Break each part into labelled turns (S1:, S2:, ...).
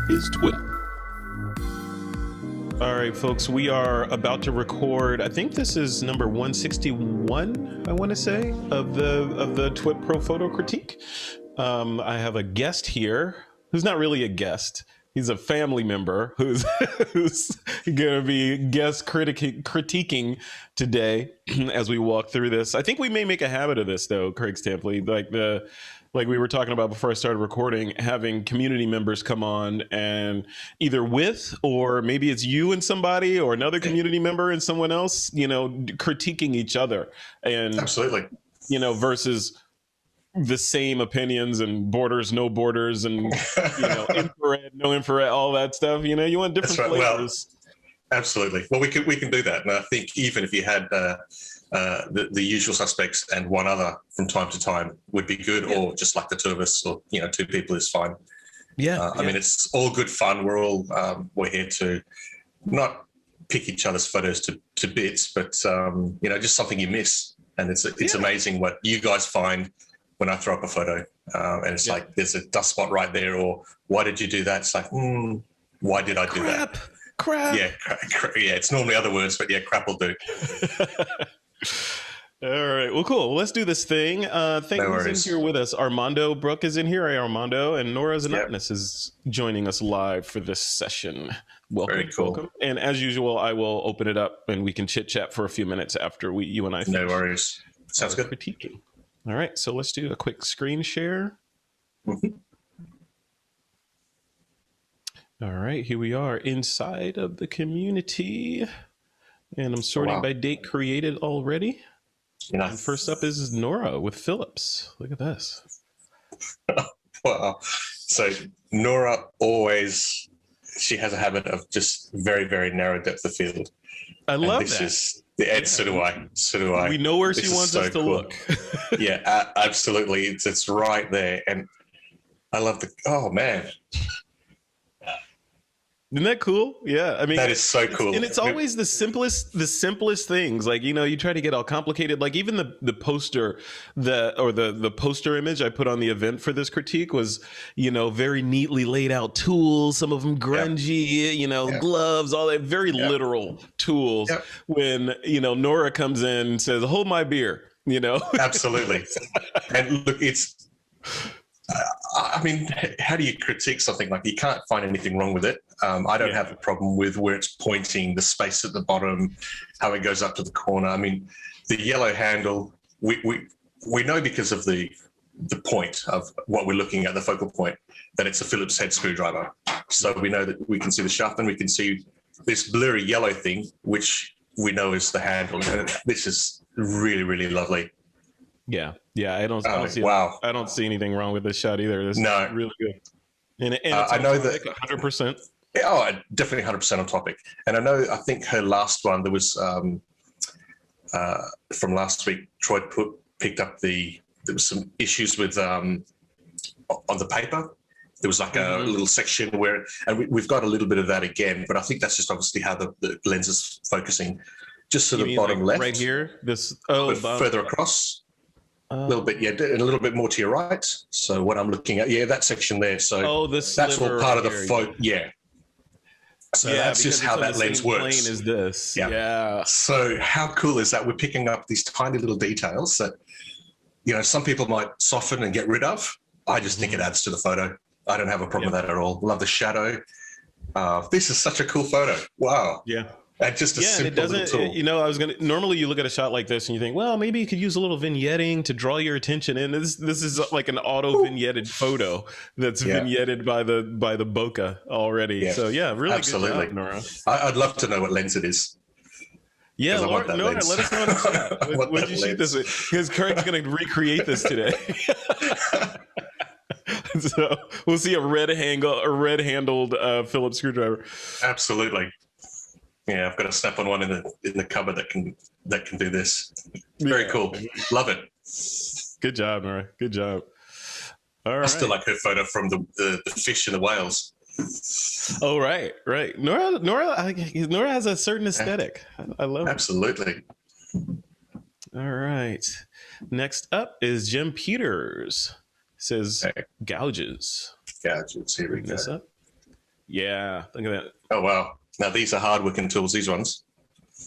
S1: is TWiP. All right, folks, we are about to record. I think this is number 161. I want to say of the TWiP Pro Photo Critique. I have a guest here who's not really a guest. He's a family member who's going to be guest critiquing today as we walk through this. I think we may make a habit of this, though, Craig Stampley, like we were talking about before I started recording, having community members come on and either with, or maybe it's you and somebody or another community member and someone else, critiquing each other. And
S2: absolutely,
S1: versus the same opinions and borders, no borders, and infrared, no infrared, all that stuff. You want different flavors.
S2: Well, absolutely. Well, we can do that, and I think even if you had the usual suspects and one other from time to time would be good, or just like the two of us, or two people is fine. I mean, it's all good fun. We're all we're here to not pick each other's photos to bits, but just something you miss, and it's amazing what you guys find when I throw up a photo, and it's like there's a dust spot right there, or why did you do that? It's like, why did I do that?
S1: Crap.
S2: Yeah, it's normally other words, but crap will do.
S1: All right, well, cool. Let's do this thing. Thank you for being here with us. Armando Brook is in here. Hey, Armando, and Nora Phillips is joining us live for this session. Welcome.
S2: Very cool.
S1: Welcome. And as usual, I will open it up and we can chit chat for a few minutes after you and I finish.
S2: No worries. Sounds good.
S1: Critiquing. All right, so let's do a quick screen share.
S2: Mm-hmm.
S1: All right, here we are inside of the community. And I'm sorting by date created already. And first up is Nora with Phillips. Look at this.
S2: Wow. So Nora she has a habit of just very, very narrow depth of field.
S1: I love that.
S2: So do I.
S1: We know where she wants us to look.
S2: Yeah, absolutely. It's right there. And I love oh man.
S1: Isn't that cool? Yeah, I mean,
S2: that is so cool,
S1: and it's always the simplest things. Like you try to get all complicated. Like even the poster, the poster image I put on the event for this critique was, very neatly laid out tools. Some of them grungy, gloves, all that very literal tools.
S2: Yep.
S1: When Nora comes in and says, "Hold my beer,"
S2: Absolutely, and look, it's. I mean, how do you critique something like you can't find anything wrong with it? I don't have a problem with where it's pointing, the space at the bottom, how it goes up to the corner. I mean, the yellow handle, we know because of the point of what we're looking at, the focal point, that it's a Phillips head screwdriver. So we know that we can see the shaft and we can see this blurry yellow thing, which we know is the handle. And this is really, really lovely.
S1: Yeah, I don't see anything wrong with this shot either. This is really good. And it's
S2: I know that
S1: 100%.
S2: Oh, definitely 100% on topic. And I think her last one, there was from last week, Troy picked up there was some issues with on the paper. There was like a little section where, and we've got a little bit of that again, but I think that's just obviously how the lens is focusing. Just to the bottom left.
S1: Right here?
S2: Further across. A little bit, and a little bit more to your right. So what I'm looking at, that section there. So that's all part of the photo. Yeah. So that's just how that lens works.
S1: Plane is this? Yeah.
S2: So how cool is that? We're picking up these tiny little details that, some people might soften and get rid of. I just think it adds to the photo. I don't have a problem with that at all. Love the shadow. This is such a cool photo. Wow.
S1: Yeah.
S2: And just a simple little tool.
S1: Normally you look at a shot like this and you think, well, maybe you could use a little vignetting to draw your attention in. This is like an auto vignetted photo that's vignetted by the bokeh already. Yeah. So really
S2: absolutely.
S1: Good job, Nora.
S2: I'd love to know what lens it is.
S1: Yeah, Nora, let us know in the chat. What did you shoot this with? Because Craig's going to recreate this today. So we'll see a red-handled Phillips screwdriver.
S2: Absolutely. Yeah, I've got a snap-on one in the cupboard that can do this. Very cool. Love it.
S1: Good job, Nora. Good job. All right.
S2: I still like her photo from the fish and the whales.
S1: Oh, right. Nora has a certain aesthetic. I love it.
S2: Absolutely.
S1: All right. Next up is Jim Peters. Says gouges.
S2: Gouges. Here we go.
S1: Yeah, look at that.
S2: Oh wow! Now these are hard-working tools. These ones.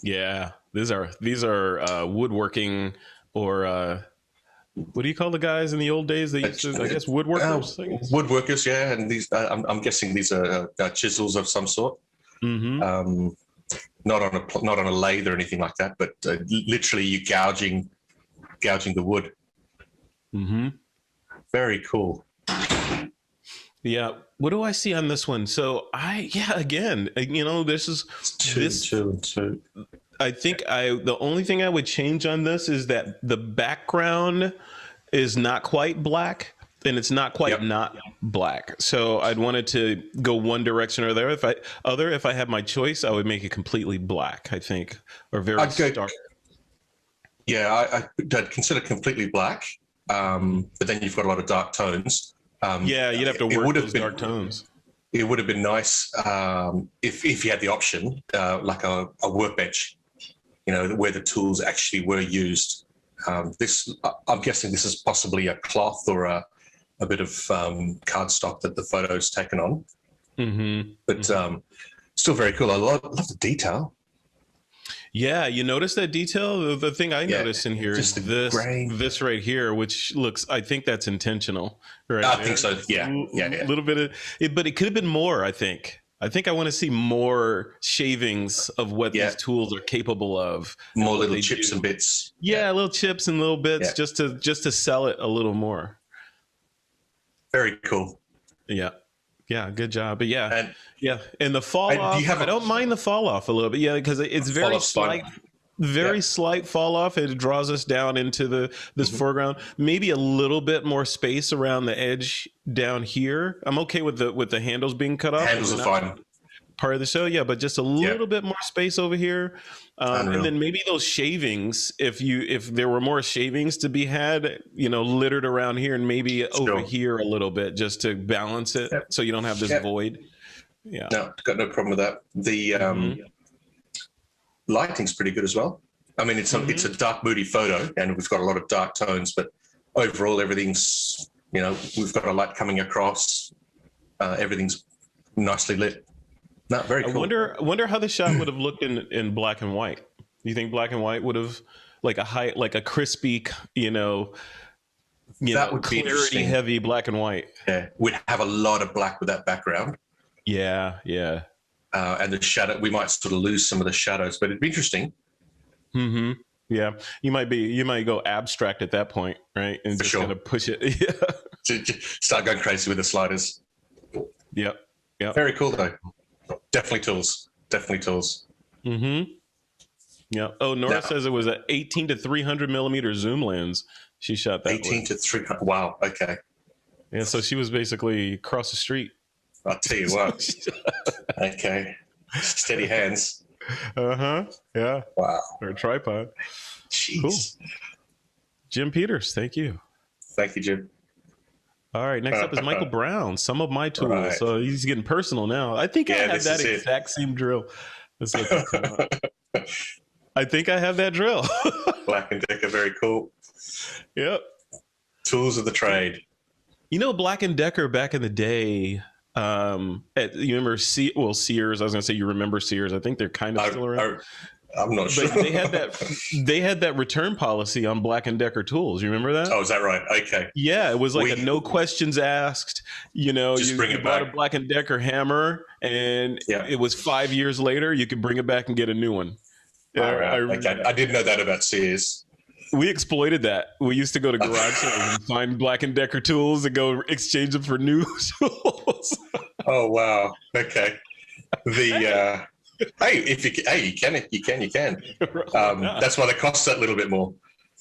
S1: Yeah, these are woodworking or what do you call the guys in the old days? They used to, I guess, woodworkers. I guess.
S2: Woodworkers, yeah, and these. I'm guessing these are chisels of some sort.
S1: Mm-hmm.
S2: Not on a lathe or anything like that, but literally you gouging the wood.
S1: Mm-hmm.
S2: Very cool.
S1: Yeah. What do I see on this one? So again, this is
S2: two.
S1: I think the only thing I would change on this is that the background is not quite black and it's not quite not black. So I'd want it to go one direction or the other. If I had my choice, I would make it completely black, I think, or very stark.
S2: Yeah, I'd consider completely black, but then you've got a lot of dark tones.
S1: You'd have to work those dark tones.
S2: It would have been nice if you had the option, like a workbench, where the tools actually were used. I'm guessing this is possibly a cloth or a bit of cardstock that the photo's taken on. Mm-hmm. But still very cool. I love the detail.
S1: Yeah, you notice that detail? The thing I noticed in here is this right here, which looks, I think that's intentional. Right?
S2: I think so. Yeah.
S1: A little bit of it, but it could have been more, I think. I want to see more shavings of what these tools are capable of.
S2: More little chips and bits.
S1: Yeah, little chips and little bits just to sell it a little more.
S2: Very cool.
S1: Yeah. Yeah, good job. But and the fall off, I don't mind the fall off a little bit. Yeah, because it's very slight fall off. It draws us down into this foreground. Maybe a little bit more space around the edge down here. I'm okay with the handles being cut off.
S2: Handles are fine.
S1: Part of the show, but just a little bit more space over here, and then maybe those shavings. If there were more shavings to be had, littered around here, and maybe over here a little bit, just to balance it, so you don't have this void. Yeah,
S2: no, got no problem with that. The lighting's pretty good as well. I mean, it's a dark, moody photo, and we've got a lot of dark tones, but overall, everything's we've got a light coming across. Everything's nicely lit. Not very cool.
S1: I wonder how the shot would have looked in black and white. Do you think black and white would have like a crispy, that would be clarity heavy black and white?
S2: Yeah, we'd have a lot of black with that background.
S1: Yeah.
S2: And the shadow, we might sort of lose some of the shadows, but it'd be interesting.
S1: Mm-hmm. Yeah, you might go abstract at that point, right? And just kind of push it. Yeah.
S2: Start going crazy with the sliders.
S1: Yep.
S2: Very cool though. Definitely tools.
S1: Mm-hmm. Yeah. Oh, Nora says it was an 18 to 300 millimeter zoom lens. She shot that.
S2: 18 to 300. Wow. Okay.
S1: Yeah. So she was basically across the street.
S2: I'll tell you what. Okay. Steady hands.
S1: Uh-huh. Yeah.
S2: Wow.
S1: Or a tripod.
S2: Jeez.
S1: Cool. Jim Peters. Thank you.
S2: Thank you, Jim.
S1: All right, next up is Michael Brown. Some of my tools.
S2: Right.
S1: So he's getting personal now. I think I have that exact same drill. I think I have that drill.
S2: Black & Decker, very cool.
S1: Yep.
S2: Tools of the trade.
S1: Black & Decker back in the day, you remember Sears? I was going to say you remember Sears. I think they're kind of still around.
S2: I'm not sure.
S1: But they had that return policy on Black & Decker tools. You remember that?
S2: Oh, is that right? Okay.
S1: Yeah, it was like a no questions asked. You
S2: bring it
S1: bought
S2: back.
S1: a Black & Decker hammer, and it was 5 years later you could bring it back and get a new one.
S2: I didn't know that about Sears.
S1: We exploited that. We used to go to garage sales and find Black & Decker tools and go exchange them for new tools.
S2: Oh wow! Okay. Hey, you can. That's why they cost that little bit more.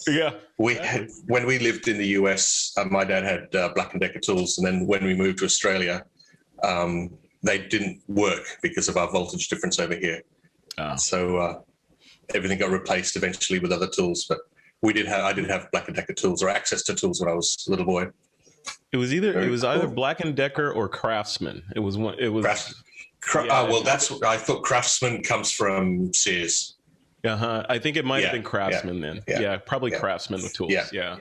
S1: Yeah.
S2: When we lived in the US, my dad had Black & Decker tools, and then when we moved to Australia, they didn't work because of our voltage difference over here. Oh. So everything got replaced eventually with other tools. But I did have Black & Decker tools or access to tools when I was a little boy.
S1: It was either Black & Decker or Craftsman. It was one. It was.
S2: I thought Craftsman comes from Sears.
S1: I think it might have been Craftsman then. Yeah, probably Craftsman with tools. Yeah.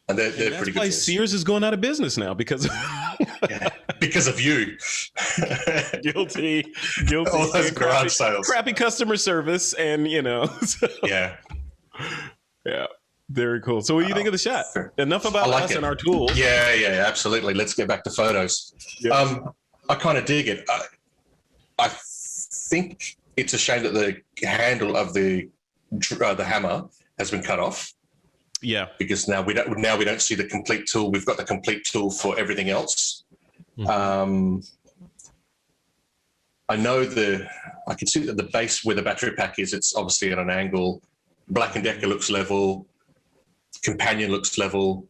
S2: And they're pretty good.
S1: That's why Sears is going out of business now because
S2: Yeah, because of you.
S1: Guilty.
S2: All those garage sales.
S1: Crappy customer service, and so.
S2: Yeah.
S1: Yeah. Very cool. So what do you think of the shot? Enough about us and our tools.
S2: Yeah, absolutely. Let's get back to photos.
S1: Yeah.
S2: I kind of dig it. I think it's a shame that the handle of the hammer has been cut off.
S1: Yeah.
S2: Because now we don't see the complete tool. We've got the complete tool for everything else. Mm-hmm. I can see that the base where the battery pack is, it's obviously at an angle. Black & Decker looks level. Companion looks level.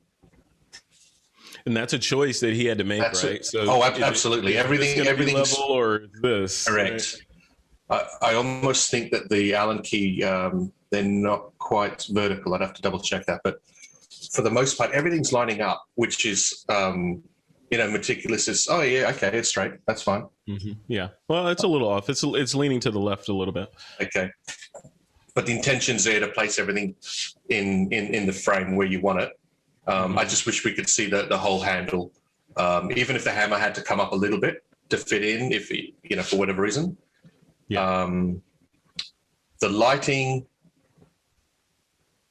S1: And that's a choice that he had to make, right?
S2: So absolutely. Everything's
S1: level or this.
S2: Correct. Right? I almost think that the Allen key, they're not quite vertical. I'd have to double check that. But for the most part, everything's lining up, which is, meticulous. It's, it's straight. That's fine.
S1: Mm-hmm. Yeah. Well, it's a little off. It's leaning to the left a little bit.
S2: Okay. But the intention's there to place everything in the frame where you want it. I just wish we could see the whole handle, even if the hammer had to come up a little bit to fit in, if for whatever reason. Yeah. The lighting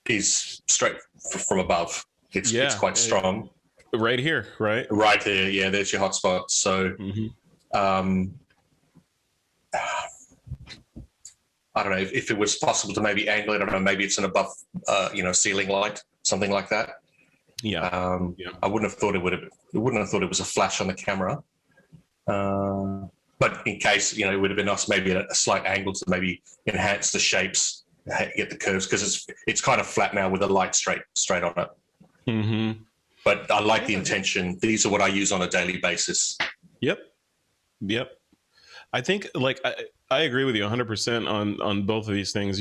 S2: is straight from above. It's quite strong.
S1: Right here, right?
S2: Right there. Yeah, there's your hotspot. So, I don't know if it was possible to maybe angle it. I don't know. Maybe it's an above, ceiling light, something like that.
S1: Yeah.
S2: I wouldn't have thought it was a flash on the camera. But in case, it would have been nice maybe at a slight angle to maybe enhance the shapes, get the curves, because it's kind of flat now with the light straight on it. Mm-hmm. But I like the intention. These are what I use on a daily basis. Yep.
S1: I think I agree with you 100% on both of these things.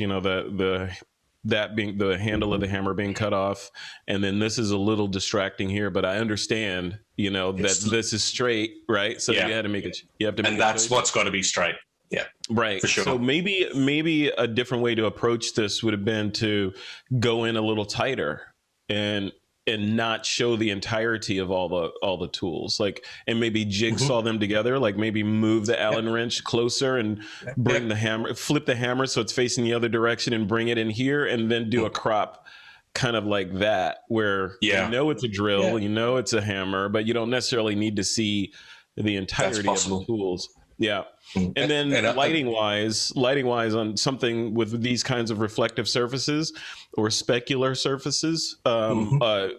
S1: That being the handle of the hammer being cut off, and then this is a little distracting here, but I understand, that this is straight, right? So you had to make it. You have to,
S2: and that's what's got to be straight. Yeah,
S1: right.
S2: For sure.
S1: So maybe a different way to approach this would have been to go in a little tighter and not show the entirety of all the tools, and maybe jigsaw them together, maybe move the Allen wrench closer and bring the hammer, flip the hammer so it's facing the other direction and bring it in here, and then do a crop kind of like that, where it's a drill, it's a hammer, but you don't necessarily need to see the entirety of the tools. Yeah. And then lighting wise on something with these kinds of reflective surfaces or specular surfaces, either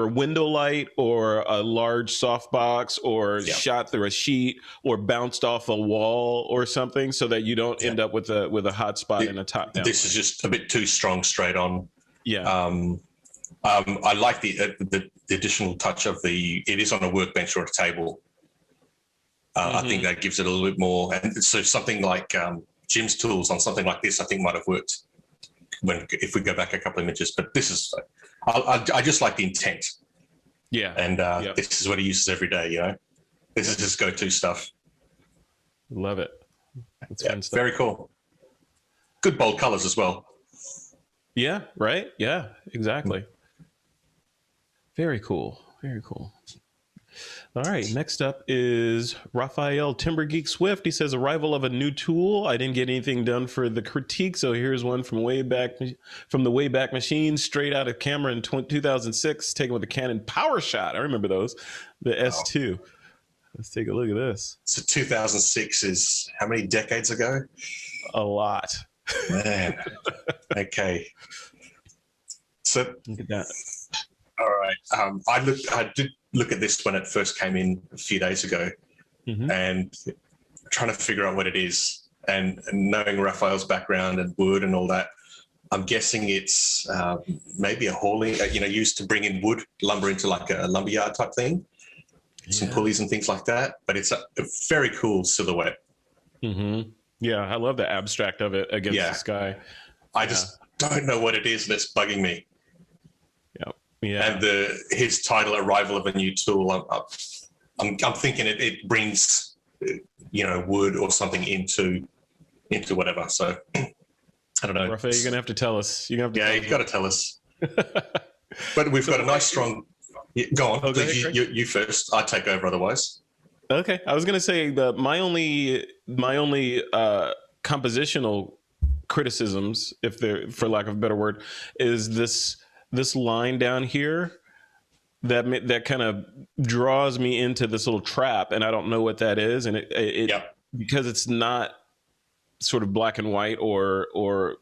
S1: a window light or a large softbox or shot through a sheet or bounced off a wall or something, so that you don't end up with a hot spot in a top down.
S2: This is just a bit too strong straight on.
S1: Yeah.
S2: I like the additional touch of it is on a workbench or a table. I think that gives it a little bit more. And so something like Jim's tools on something like this, I think might have worked if we go back a couple of images. But this is, I just like the intent.
S1: Yeah.
S2: And this is what he uses every day, This is his go-to stuff.
S1: Love it. That's fun stuff.
S2: Very cool. Good bold colors as well.
S1: Yeah, right? Yeah, exactly. Very cool. Very cool. All right, next up is Raphael, Timbergeek Swift. He says, arrival of a new tool. I didn't get anything done for the critique, so here's one from the Wayback Machine, straight out of camera in 2006, taken with the Canon PowerShot. I remember those, the S2. Let's take a look at this.
S2: So 2006 is how many decades ago?
S1: A lot.
S2: Man. Okay. So
S1: look at that.
S2: All right. I did look at this when it first came in a few days ago, and trying to figure out what it is. And knowing Raphael's background and wood and all that, I'm guessing it's maybe a hauling, used to bring in wood, lumber into like a lumberyard type thing, some pulleys and things like that. But it's a very cool silhouette.
S1: Mm-hmm. Yeah, I love the abstract of it against the sky.
S2: I just don't know what it is that's bugging me.
S1: Yeah.
S2: And his title, "Arrival of a New Tool," I'm thinking it brings wood or something into whatever. So I don't know.
S1: Raphael, you're gonna have to tell us.
S2: You've got to tell us. But we've got a nice strong. Go on.
S1: Oh, go
S2: Please,
S1: ahead,
S2: you first. I take over otherwise.
S1: Okay, I was gonna say that my only compositional criticisms, if they're for lack of a better word, is this line down here that kind of draws me into this little trap, and I don't know what that is, and it
S2: Yep.
S1: because it's not sort of black and white or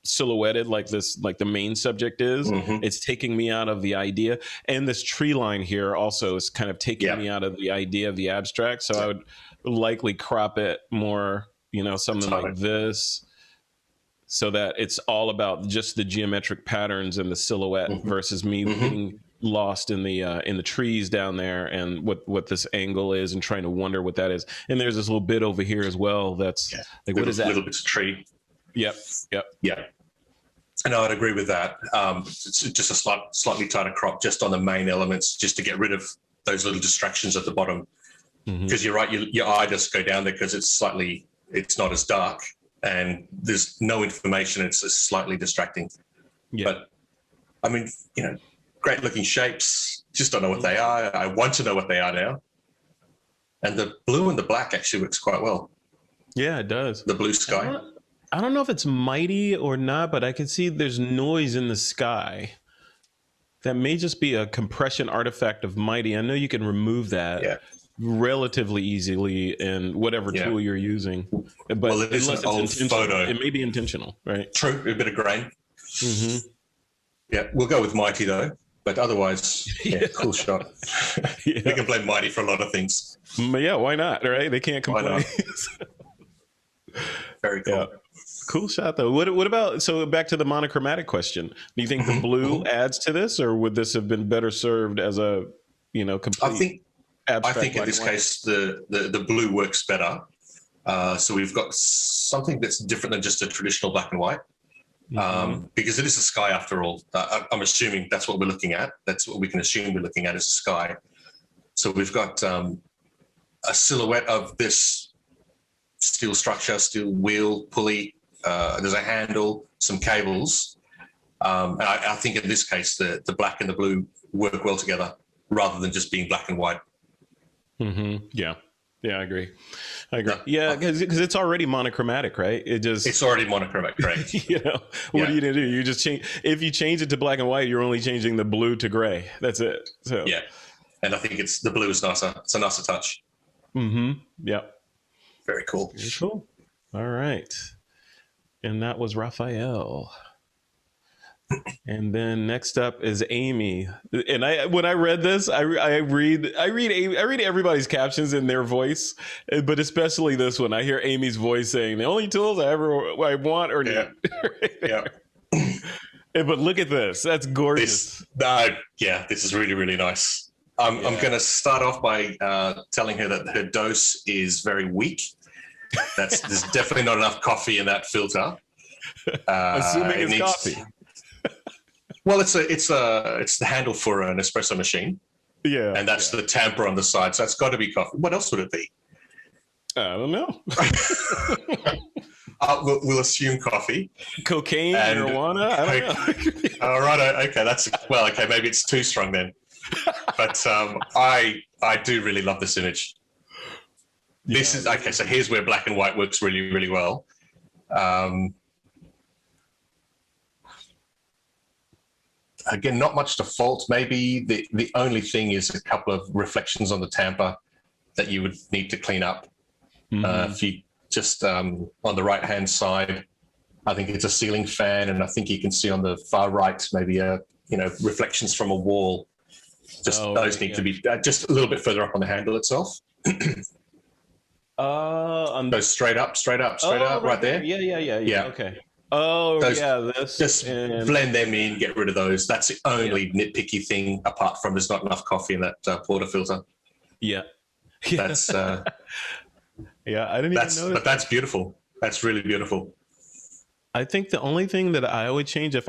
S1: silhouetted like the main subject is.
S2: Mhm.
S1: It's taking me out of the idea, and this tree line here also is kind of taking
S2: Yep.
S1: me out of the idea of the abstract. So I would likely crop it more, something like this, so that it's all about just the geometric patterns and the silhouette versus me getting lost in the trees down there and what this angle is and trying to wonder what that is. And there's this little bit over here as well that's like, what is that?
S2: Little bits of tree.
S1: Yep.
S2: Yeah. And I would agree with that. It's just a slightly tighter crop just on the main elements, just to get rid of those little distractions at the bottom. Because you're right, your eye just go down there because it's not as dark and there's no information. It's just slightly distracting. Yeah. But I mean, great looking shapes. Just don't know what they are. I want to know what they are now. And the blue and the black actually works quite well.
S1: Yeah, it does.
S2: The blue sky.
S1: I don't know if it's mighty or not, but I can see there's noise in the sky. That may just be a compression artifact of mighty. I know you can remove that relatively easily in whatever tool you're using. But
S2: it is an old photo.
S1: It may be intentional, right?
S2: True, a bit of grain. Yeah, we'll go with mighty though. But otherwise, cool shot. We can blame mighty for a lot of things.
S1: Yeah, why not? Right? They can't complain.
S2: Very cool.
S1: Yeah. Cool shot though. What about, so back to the monochromatic question? Do you think the blue adds to this, or would this have been better served as a complete?
S2: I think in this case the blue works better. So we've got something that's different than just a traditional black and white. Because it is a sky after all. I'm assuming that's what we're looking at. That's what we can assume we're looking at as a sky. So we've got a silhouette of this steel structure, steel wheel, pulley. There's a handle, some cables. And I think in this case, the black and the blue work well together rather than just being black and white.
S1: Yeah, I agree. Yeah, because it's already monochromatic, right? It's already
S2: monochromatic, right?
S1: What are you gonna do? You just change. If you change it to black and white, you're only changing the blue to gray. That's it. So
S2: yeah, and I think the blue is nicer. It's a nicer touch.
S1: Yeah.
S2: Very cool.
S1: Very cool. All right, and that was Raphael. And then next up is Amy. And when I read this, I read everybody's captions in their voice, but especially this one. I hear Amy's voice saying, "The only tools I want are need." But look at this. That's gorgeous.
S2: This is really, really nice. I'm going to start off by telling her that her dose is very weak. There's definitely not enough coffee in that filter.
S1: Assuming it's coffee.
S2: Well, it's the handle for an espresso machine. Yeah. And that's the tamper on the side. So it's got to be coffee. What else would it be?
S1: I don't know.
S2: We'll assume coffee.
S1: Cocaine, marijuana? I don't know.
S2: All right. Okay. Maybe it's too strong then. But I do really love this image. This is okay. So here's where black and white works really, really well. Again, not much to fault. Maybe the only thing is a couple of reflections on the tamper that you would need to clean up. If you just on the right-hand side, I think it's a ceiling fan, and I think you can see on the far right maybe reflections from a wall. Those need to be just a little bit further up on the handle itself. Go straight up, right there.
S1: Yeah. Okay. Oh,
S2: just blend them in, get rid of those. That's the only nitpicky thing, apart from there's not enough coffee in that portafilter.
S1: Yeah.
S2: That's
S1: I didn't even notice.
S2: But that's beautiful. That's really beautiful.
S1: I think the only thing that I would change I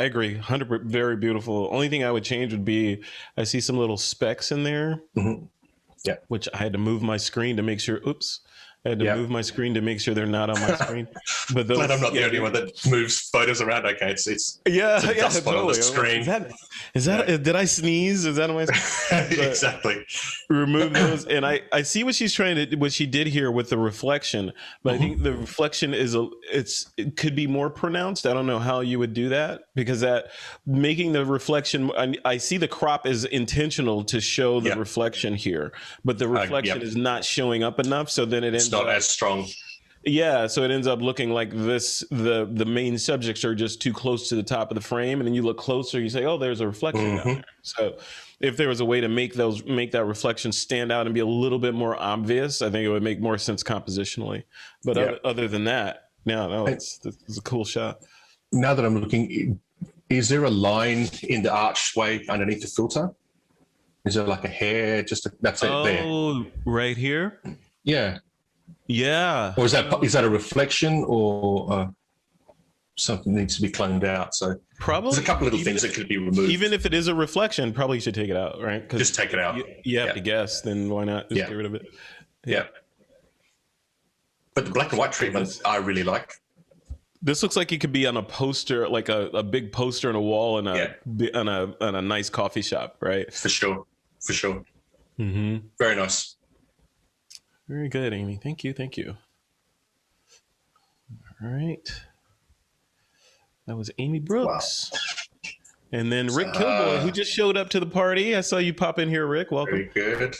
S1: agree, 100%, very beautiful. Only thing I would change would be I see some little specks in there.
S2: Yeah.
S1: Which I had to move my screen to make sure. Oops. I had to move my screen to make sure they're not on my screen. But those,
S2: Glad I'm not the only one that moves photos around. Okay, it's a dust spot on the screen.
S1: Is that did I sneeze? Is that on my screen?
S2: Exactly.
S1: Remove those, and I see what she's trying to, what she did here with the reflection, but I think the reflection it could be more pronounced. I don't know how you would do that, because that making the reflection, I see the crop is intentional to show the reflection here, but the reflection is not showing up enough, so then it's
S2: not as strong.
S1: Yeah, so it ends up looking like this. The main subjects are just too close to the top of the frame, and then you look closer, you say, "Oh, there's a reflection down there." So, if there was a way to make that reflection stand out and be a little bit more obvious, I think it would make more sense compositionally. But other than that, no, it's a cool shot.
S2: Now that I'm looking, is there a line in the archway underneath the filter? Is there like a hair? That's it there.
S1: Oh, right here.
S2: Yeah.
S1: Yeah.
S2: Or is that a reflection, or something needs to be cleaned out? So
S1: probably
S2: there's a couple little things that could be removed.
S1: Even if it is a reflection, probably you should take it out, right?
S2: Just take it out.
S1: You have to guess, then why not just get rid of it?
S2: Yeah. But the black and white treatment, I really like.
S1: This looks like it could be on a poster, like a big poster on a wall in a nice coffee shop, right?
S2: For sure.
S1: Mm-hmm.
S2: Very nice.
S1: Very good, Amy. Thank you. All right. That was Amy Brooks. Wow. And then Rick Kilboy, who just showed up to the party. I saw you pop in here, Rick. Welcome.
S2: Very good.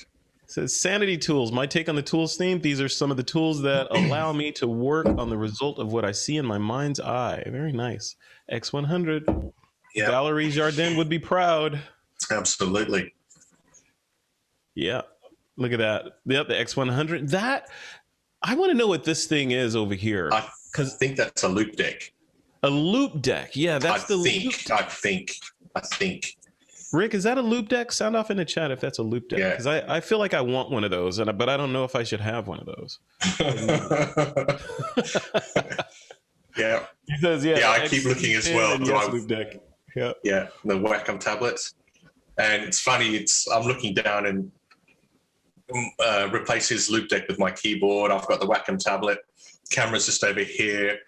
S1: Says Sanity Tools. My take on the tools theme. These are some of the tools that allow me to work on the result of what I see in my mind's eye. Very nice. X100. Yep. Valerie Jardin would be proud.
S2: Absolutely.
S1: Yeah. Look at that. Yep, the X100. That, I want to know what this thing is over here.
S2: I think that's a loop deck.
S1: A loop deck. Yeah, that's
S2: I think.
S1: Rick, is that a loop deck? Sound off in the chat if that's a loop deck.
S2: Yeah.
S1: Because I feel like I want one of those, but I don't know if I should have one of those.
S2: Yeah.
S1: He says,
S2: I keep looking as well.
S1: Loop deck. Yeah.
S2: Yeah, the Wacom tablets. And it's funny, I'm looking down and replace his loop deck with my keyboard. I've got the Wacom tablet. Camera's just over here.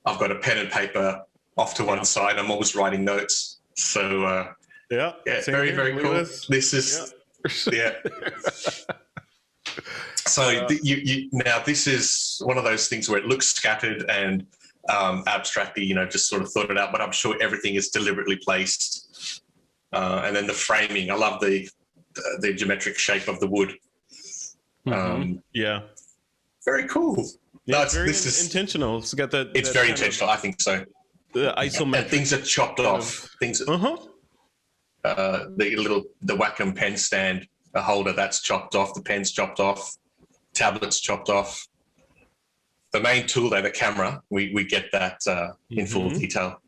S2: I've got a pen and paper off to one side. I'm always writing notes. So very, very cool. This is So now this is one of those things where it looks scattered and abstractly, just sort of thought it out, but I'm sure everything is deliberately placed. And then the framing, I love the geometric shape of the wood. Very cool.
S1: Yeah, it's very intentional. It's got that.
S2: It's very intentional. I think so.
S1: The isometric.
S2: And things are chopped off. Things. The Wacom pen stand, a holder that's chopped off. The pen's chopped off. Tablets chopped off. The main tool there, the camera, we get that in full detail.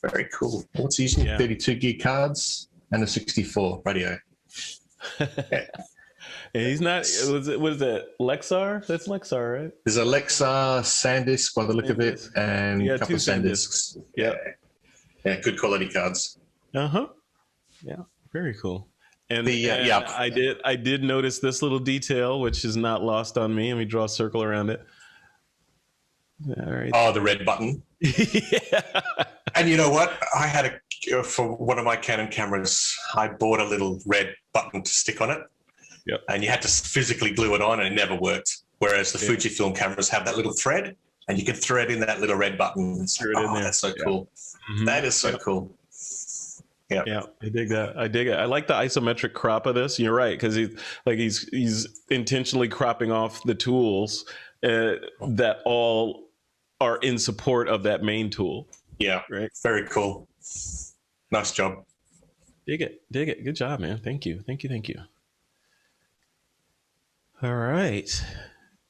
S2: Very cool. What's he using? 32 gig cards and a 64 radio.
S1: And he's not. What is that? Lexar? That's Lexar, right?
S2: There's a Lexar SanDisk by the look of it, and a couple of SanDisks. Yeah, good quality cards.
S1: Yeah, very cool. And I did notice this little detail, which is not lost on me. Let me draw a circle around it. All right.
S2: Oh, the red button.
S1: Yeah.
S2: And you know what? I had for one of my Canon cameras, I bought a little red button to stick on it.
S1: Yep.
S2: And you had to physically glue it on, and it never worked. Whereas the Fujifilm cameras have that little thread, and you can thread in that little red button. That's so cool. That is so cool. Yeah,
S1: I dig that. I dig it. I like the isometric crop of this. You're right, because he's intentionally cropping off the tools that all are in support of that main tool.
S2: Yeah,
S1: right.
S2: Very cool. Nice job.
S1: Dig it. Good job, man. Thank you. All right.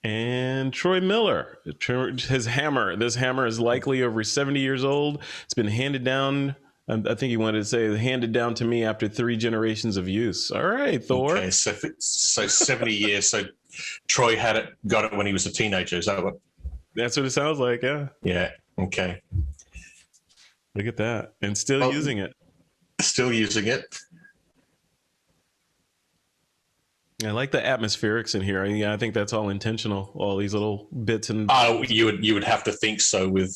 S1: And Troy Miller, his hammer. This hammer is likely over 70 years old. It's been handed down. I think he wanted to say handed down to me after 3 generations of use. All right, Thor.
S2: Okay, so 70 years. So Troy got it when he was a teenager. Is that what?
S1: That's what it sounds like. Yeah.
S2: Yeah. Okay.
S1: Look at that. And still using it.
S2: Still using it.
S1: I like the atmospherics in here. Yeah, I think that's all intentional. All these little bits and.
S2: Oh, you would have to think so with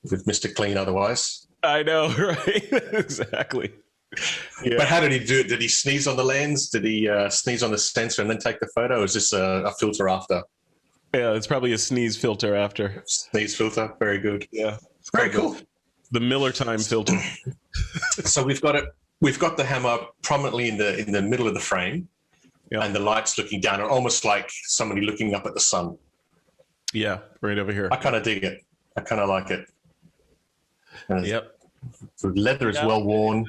S2: Mr. Clean otherwise.
S1: I know, right? Exactly. Yeah.
S2: But how did he do it? Did he sneeze on the lens? Did he sneeze on the sensor and then take the photo? Or is this a filter after?
S1: Yeah, it's probably a sneeze filter after.
S2: Sneeze filter. Very good.
S1: Yeah.
S2: Very cool.
S1: The Miller time filter.
S2: So we've got it. We've got the hammer prominently in the middle of the frame, and the light's looking down, almost like somebody looking up at the sun.
S1: Yeah, right over here.
S2: I kind of dig it. I kind of like it.
S1: Yep.
S2: The leather is well worn.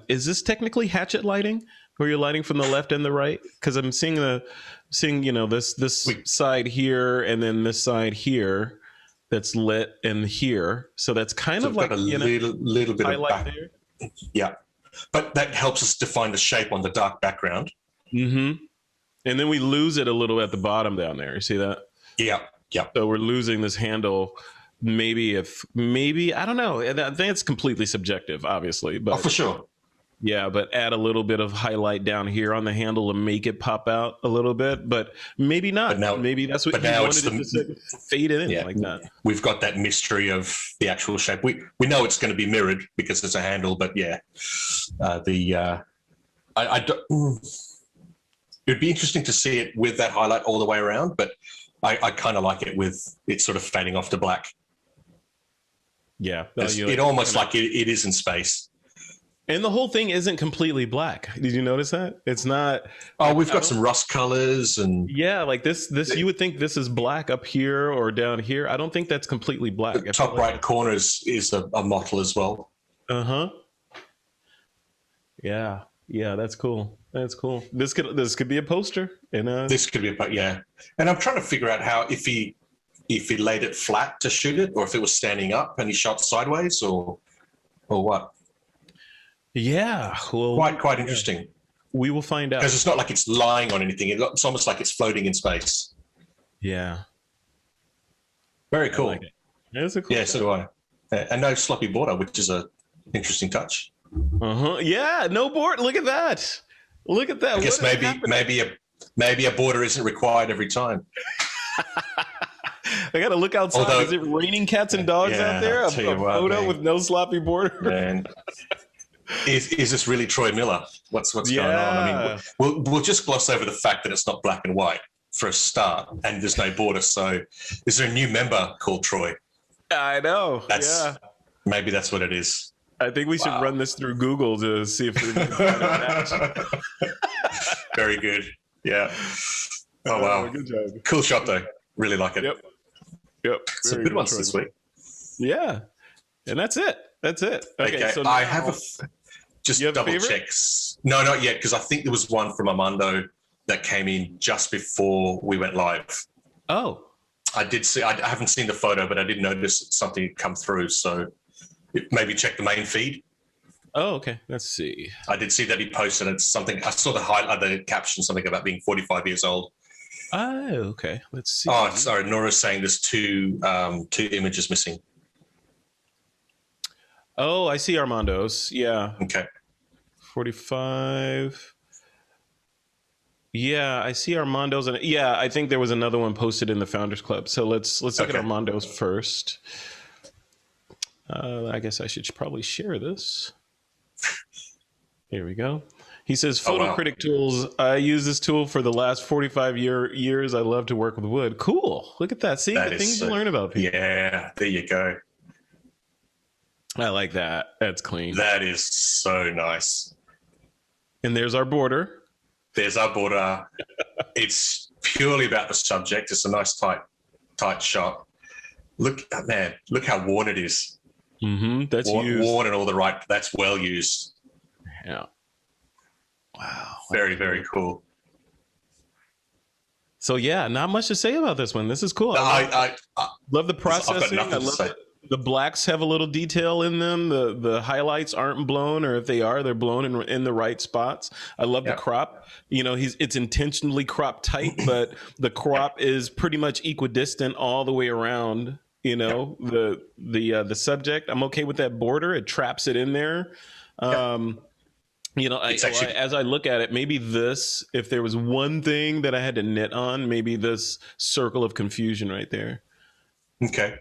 S1: Is this technically hatchet lighting, where you're lighting from the left and the right? Because I'm seeing this side here and then this side here that's lit, and here, so that's kind of like
S2: a little bit of back
S1: there.
S2: Yeah, but that helps us define the shape on the dark background.
S1: Mm-hmm. And then we lose it a little at the bottom down there. You see that?
S2: Yeah. Yeah.
S1: So we're losing this handle. Maybe I don't know. I think it's completely subjective, obviously. But
S2: for sure.
S1: Yeah, but add a little bit of highlight down here on the handle to make it pop out a little bit. But maybe not. But now, maybe that's what you wanted to fade it in like that.
S2: We've got that mystery of the actual shape. We know it's going to be mirrored because it's a handle. But yeah, it'd be interesting to see it with that highlight all the way around. But I kind of like it with it sort of fading off to black.
S1: Yeah.
S2: It almost like it is in space.
S1: And the whole thing isn't completely black. Did you notice that? It's not.
S2: Oh, we've got some rust colors and.
S1: Yeah, like this, you would think this is black up here or down here. I don't think that's completely black.
S2: The top right corner is a mottle as well.
S1: Uh-huh. Yeah. Yeah, that's cool. That's cool. This could be a poster.
S2: This could be yeah. And I'm trying to figure out how if he laid it flat to shoot it, or if it was standing up and he shot sideways, or what.
S1: Yeah, well,
S2: quite interesting.
S1: We will find out,
S2: because it's not like it's lying on anything. It's almost like it's floating in space.
S1: Yeah.
S2: Very cool.
S1: Like it. It's a cool.
S2: Yeah, so do I. And no sloppy border, which is a interesting touch.
S1: Yeah, no board. Look at that. Look at that.
S2: I guess maybe a border isn't required every time.
S1: I got to look outside.
S2: Although,
S1: is it raining cats and dogs out there? A photo with no sloppy border.
S2: Man. Is this really Troy Miller? What's going on? I mean, we'll just gloss over the fact that it's not black and white for a start, and there's no border. So, is there a new member called Troy?
S1: I know.
S2: Maybe that's what it is.
S1: I think we should run this through Google to see if we can find a match.
S2: Very good. Yeah. Oh wow.
S1: Good job.
S2: Cool shot though. Really like it.
S1: Yep.
S2: Some good ones this week.
S1: Yeah. And that's it.
S2: Okay.
S1: So
S2: I have just double checks. No, not yet, because I think there was one from Armando that came in just before we went live.
S1: Oh.
S2: I did see. I haven't seen the photo, but I did notice something had come through. So maybe check the main feed.
S1: Oh, okay. Let's see.
S2: I did see that he posted it. Something. I saw the caption, something about being 45 years old.
S1: Oh, okay. Let's see.
S2: Oh, sorry. Nora's saying there's two images missing.
S1: Oh, I see Armando's. Yeah.
S2: Okay.
S1: 45. Yeah, I see Armando's, and I think there was another one posted in the Founders Club. So let's look at Armando's first. I guess I should probably share this. Here we go. He says, Photo Critic Tools. I use this tool for the last 45 years. I love to work with wood. Cool. Look at that. See the things you learn about people.
S2: Yeah, there you go.
S1: I like that. That's clean.
S2: That is so nice.
S1: And there's our border.
S2: There's our border. It's purely about the subject. It's a nice tight shot. Look, man, look how worn it is.
S1: Mm-hmm. That's
S2: worn and all the right. That's well used.
S1: Yeah. Wow.
S2: Very, very cool.
S1: So yeah, not much to say about this one. This is cool.
S2: I
S1: love the processing.
S2: I've got nothing to say.
S1: The blacks have a little detail in them. The highlights aren't blown, or if they are, they're blown in the right spots. I love the crop. It's intentionally cropped tight, but the crop is pretty much equidistant all the way around. The subject. I'm okay with that border. It traps it in there. You know, as I look at it, maybe this, if there was one thing that I had to knit on, maybe this circle of confusion right there.
S2: Okay.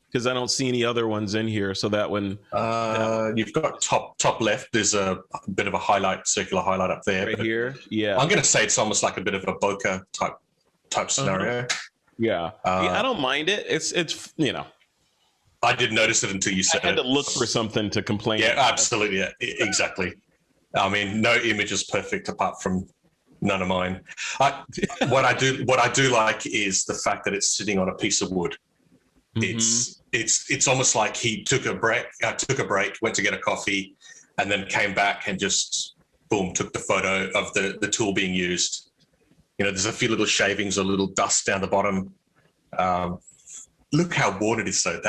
S1: Because I don't see any other ones in here. So that one.
S2: You've got top left. There's a bit of a circular highlight up there.
S1: Right here. Yeah.
S2: I'm going to say it's almost like a bit of a bokeh type scenario.
S1: Yeah. I don't mind it. It's you know.
S2: I didn't notice it until you said it.
S1: I had to look for something to complain
S2: about.
S1: about.
S2: Absolutely. Yeah, exactly. I mean, no image is perfect apart from none of mine. What I do like is the fact that it's sitting on a piece of wood. It's almost like he took a break, went to get a coffee, and then came back and just boom, took the photo of the tool being used. You know, there's a few little shavings, a little dust down the bottom. Look how worn it is. So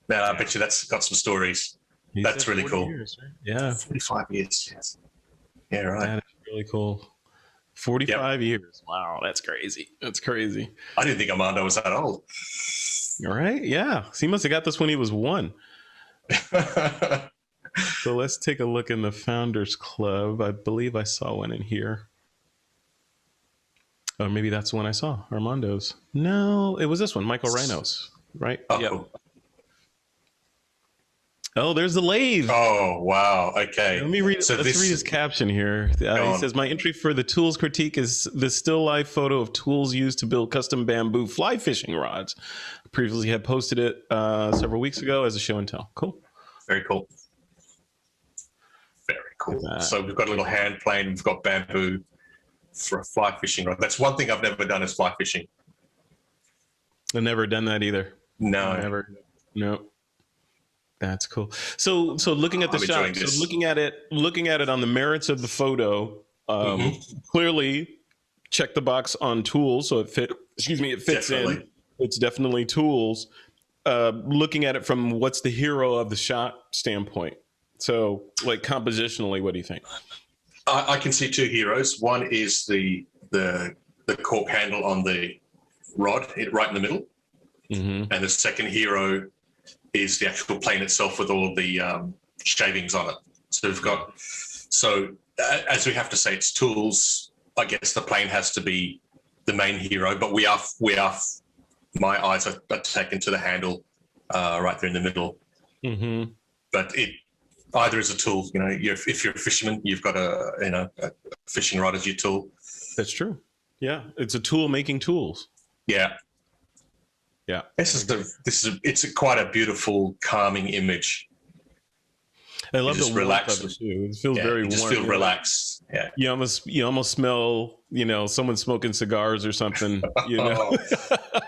S2: man, I bet you that's got some stories. That's really cool.
S1: Years, right? Yeah,
S2: 45 years. Yes. Yeah, right.
S1: That is really cool. 45 years. Wow, that's crazy. That's crazy.
S2: I didn't think Armando was that old.
S1: All right. Yeah. So he must have got this when he was 1. So let's take a look in the Founders Club. I believe I saw one in here. Oh, maybe that's the one I saw. Armando's. No, it was this one. Michael Rhinos. Right?
S2: Oh.
S1: Yep. Oh, there's the lathe.
S2: Oh, wow. Okay.
S1: Let me read. Let's read his caption here. He says, "My entry for the tools critique is the still life photo of tools used to build custom bamboo fly fishing rods. I previously had posted it several weeks ago as a show and tell." Cool.
S2: Very cool. Very cool. So we've got a little hand plane. We've got bamboo for a fly fishing rod. That's one thing I've never done is fly fishing.
S1: I've never done that either.
S2: No.
S1: Never. No. That's cool. So looking at the shot, so looking at it on the merits of the photo, clearly check the box on tools. So it fits definitely in. It's definitely tools. Looking at it from what's the hero of the shot standpoint. So like compositionally, what do you think?
S2: I can see 2 heroes. One is the cork handle on the rod right in the middle. And the second hero is the actual plane itself with all the shavings on it. So we've got, as we have to say, it's tools. I guess the plane has to be the main hero, but my eyes are taken to the handle right there in the middle. But it either is a tool. You know, if you're a fisherman, you've got a fishing rod as your tool.
S1: That's true. Yeah, it's a tool making tools.
S2: Yeah.
S1: Yeah,
S2: it's quite a beautiful, calming image.
S1: I love the relaxed of it too. It feels very warm.
S2: Just feel relaxed. Yeah,
S1: you almost smell, someone smoking cigars or something.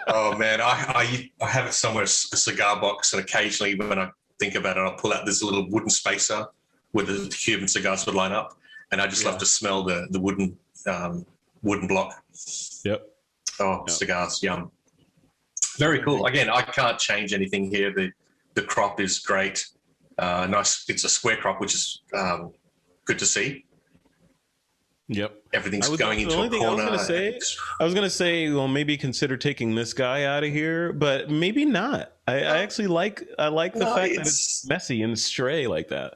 S2: Oh man, I have it somewhere, a cigar box, and occasionally when I think about it, I'll pull out this little wooden spacer where the Cuban cigars would line up, and I just love to smell the wooden block.
S1: Yep.
S2: Oh, cigars, yum. Very cool. Again, I can't change anything here. The crop is great. Nice. It's a square crop, which is good to see.
S1: Yep.
S2: Everything's going into a corner.
S1: I was gonna say, well, maybe consider taking this guy out of here, but maybe not. I actually like the fact that it's messy and stray like that.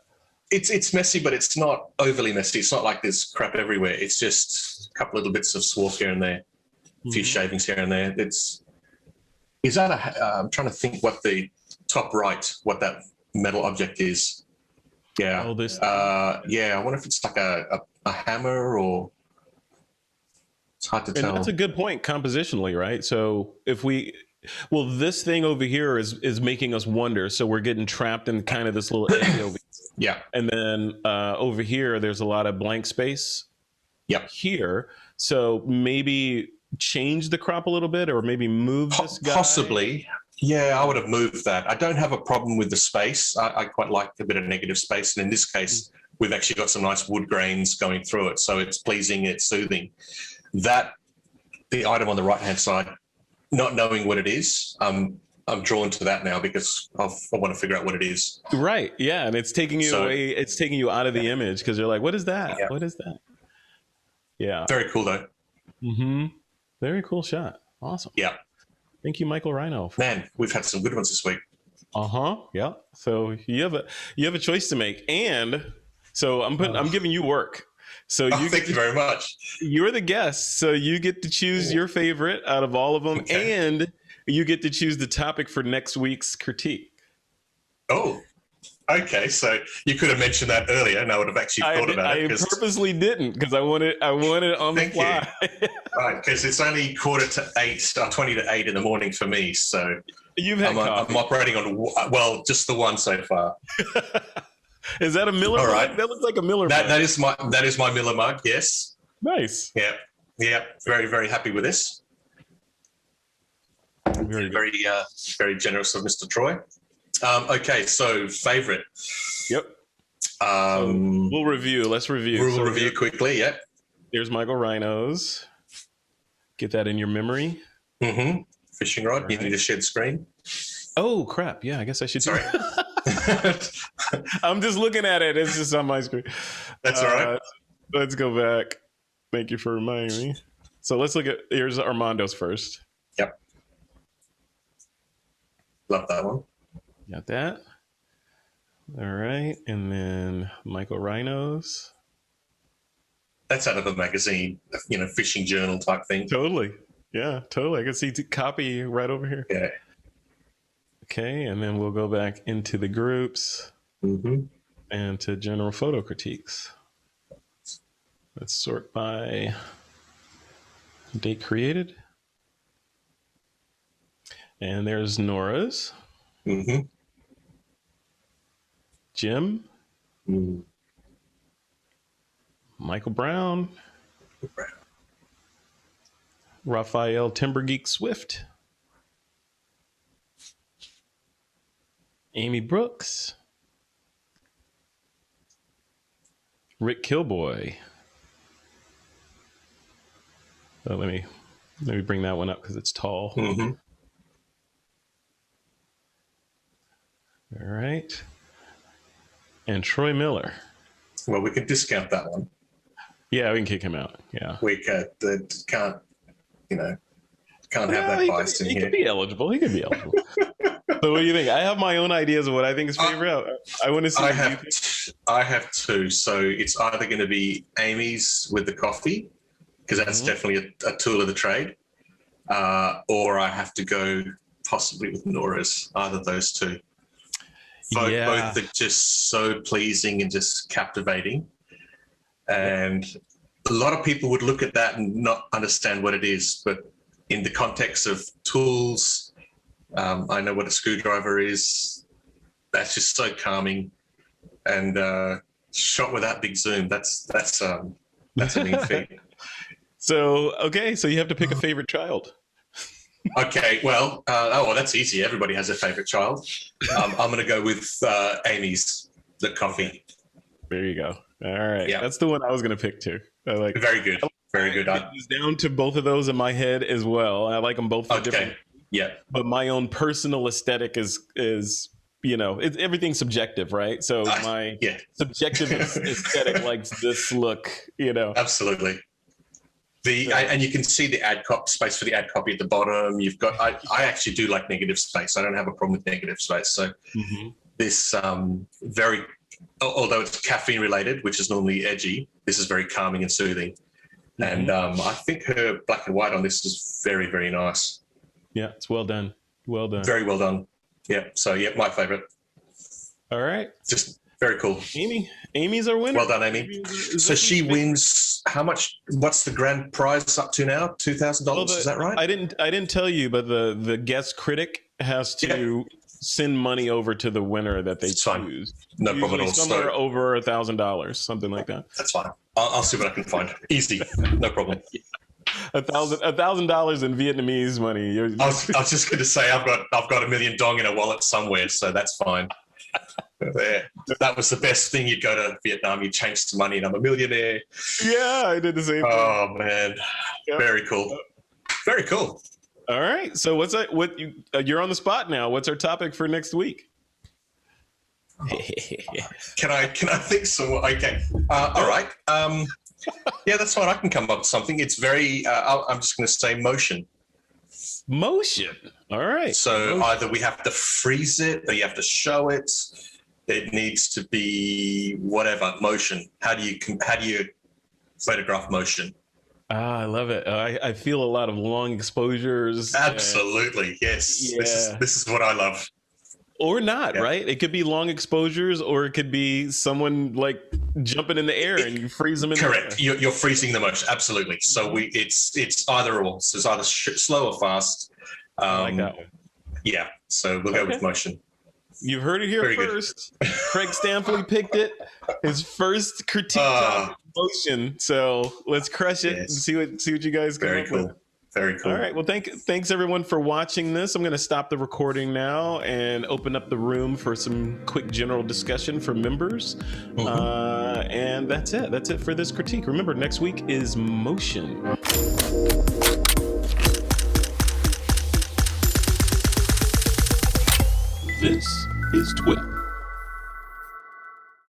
S2: It's messy, but it's not overly messy. It's not like there's crap everywhere. It's just a couple little bits of swarf here and there, a few shavings here and there. Is that I'm trying to think what the top right, what that metal object is. Yeah.
S1: Oh, this.
S2: I wonder if it's like a hammer or it's hard to tell.
S1: And that's a good point compositionally, right? So this thing over here is making us wonder. So we're getting trapped in kind of this little area over here.
S2: Yeah.
S1: And then over here, there's a lot of blank space.
S2: Yep.
S1: Here. So maybe change the crop a little bit or maybe move this guy?
S2: Possibly. Yeah, I would have moved that. I don't have a problem with the space. I quite like a bit of negative space. And in this case, we've actually got some nice wood grains going through it. So it's pleasing, it's soothing. The item on the right-hand side, not knowing what it is, I'm drawn to that now because I want to figure out what it is.
S1: Right. Yeah. And it's taking you away. It's taking you out of the image because you're like, what is that? Yeah. What is that? Yeah.
S2: Very cool, though.
S1: Very cool shot. Awesome.
S2: Yeah.
S1: Thank you, Michael Rhino.
S2: Man, we've had some good ones this week.
S1: Yeah. So you have a choice to make, and So I'm giving you work. So
S2: thank you very much.
S1: You're the guest, so you get to choose your favorite out of all of them, and you get to choose the topic for next week's critique.
S2: Oh, okay. So you could have mentioned that earlier, and I would have actually thought about it.
S1: I purposely didn't because I wanted on the fly.
S2: Right, because it's only 20 to 8 in the morning for me. So
S1: you've had coffee.
S2: I'm operating on just the one so far.
S1: Is that a Miller mug? Right. That looks like a Miller mug.
S2: That is my Miller mug. Yes.
S1: Nice.
S2: Yeah. Very, very happy with this. Very generous of Mr. Troy. Okay, so favorite.
S1: Yep. We'll review. Let's review.
S2: We'll review quickly. Yep.
S1: There's Michael Rhino's. Get that in your memory.
S2: Mm-hmm. Fishing rod. Right. You need a shed screen.
S1: Oh crap! Yeah, I guess I should. Sorry. I'm just looking at it. It's just on my screen.
S2: That's all right.
S1: Let's go back. Thank you for reminding me. So let's look at, here's Armando's first.
S2: Yep. Love that one.
S1: Got that. All right. And then Michael Rhino's.
S2: That's out of a magazine, fishing journal type thing.
S1: Totally. Yeah, totally. I can see copy right over here.
S2: Yeah.
S1: Okay, and then we'll go back into the groups and to general photo critiques. Let's sort by date created. And there's Nora's. Jim. Michael Brown. Raphael Timbergeek Swift. Amy Brooks. Rick Kilboy. Oh, let me bring that one up because it's tall. All right. And Troy Miller.
S2: Well, we can discount that one.
S1: Yeah, we can kick him out. Yeah.
S2: We can't have that bias in here.
S1: He could be eligible. So what do you think? I have my own ideas of what I think is favorite. I want to see.
S2: I have two. So it's either going to be Amy's with the coffee, because that's definitely a tool of the trade, or I have to go possibly with Nora's. Either of those two. Both are just so pleasing and just captivating. And a lot of people would look at that and not understand what it is, but in the context of tools, I know what a screwdriver is. That's just so calming, and shot with that big zoom. That's a mean feat.
S1: So you have to pick a favorite child.
S2: Okay, well, that's easy. Everybody has a favorite child. I'm going to go with Amy's, the coffee.
S1: There you go. All right, that's the one I was going to pick too.
S2: Very good. Very good.
S1: It's down to both of those in my head as well. I like them both for different.
S2: Yeah.
S1: But my own personal aesthetic is everything's subjective, right? So my subjective aesthetic likes this look,
S2: Absolutely. And you can see the space for the ad copy at the bottom. You've got. I actually do like negative space. I don't have a problem with negative space. So this although it's caffeine related, which is normally edgy, this is very calming and soothing. And I think her black and white on this is very, very nice.
S1: Yeah, it's well done. Well done.
S2: Very well done. Yeah. So my favorite.
S1: All right.
S2: Just very cool.
S1: Amy's our winner.
S2: Well done, Amy. So she wins. How much? What's the grand prize up to now? $2,000. Is that right?
S1: I didn't tell you, but the guest critic has to send money over to the winner that they choose.
S2: No problem at all.
S1: Somewhere over $1,000, something like that.
S2: That's fine. I'll see what I can find. Easy. No problem.
S1: $1,000 in Vietnamese money.
S2: I was just going to say I've got $1 million dong in a wallet somewhere, so that's fine. There. That was the best thing. You'd go to Vietnam, you change some money, and I'm a millionaire.
S1: Yeah, I did the same thing.
S2: Oh man, very cool. Very cool.
S1: All right. So you're on the spot now. What's our topic for next week?
S2: Can I think so? Okay. All right. That's fine. I can come up with something. It's very. I'm just going to say motion.
S1: Motion. All right.
S2: So either we have to freeze it, or you have to show it. It needs to be whatever motion. How do you photograph motion?
S1: I love it. I feel a lot of long exposures.
S2: Absolutely, yes.
S1: Yeah.
S2: This is what I love.
S1: Or not,
S2: Yeah.
S1: right? It could be long exposures, or it could be someone like jumping in the air and you freeze them in
S2: Correct.
S1: the air.
S2: You're freezing the motion. Absolutely. So it's either or. So it's either slow or fast.
S1: I like that one.
S2: Yeah. So we'll go with motion.
S1: You've heard it here
S2: Very
S1: first. Craig Stanford picked it. His first critique topic, motion. So let's crush it and see what you guys come up with.
S2: Very cool.
S1: All right. Well, thanks everyone for watching this. I'm going to stop the recording now and open up the room for some quick general discussion for members. And that's it. That's it for this critique. Remember, next week is motion. This is TWiP.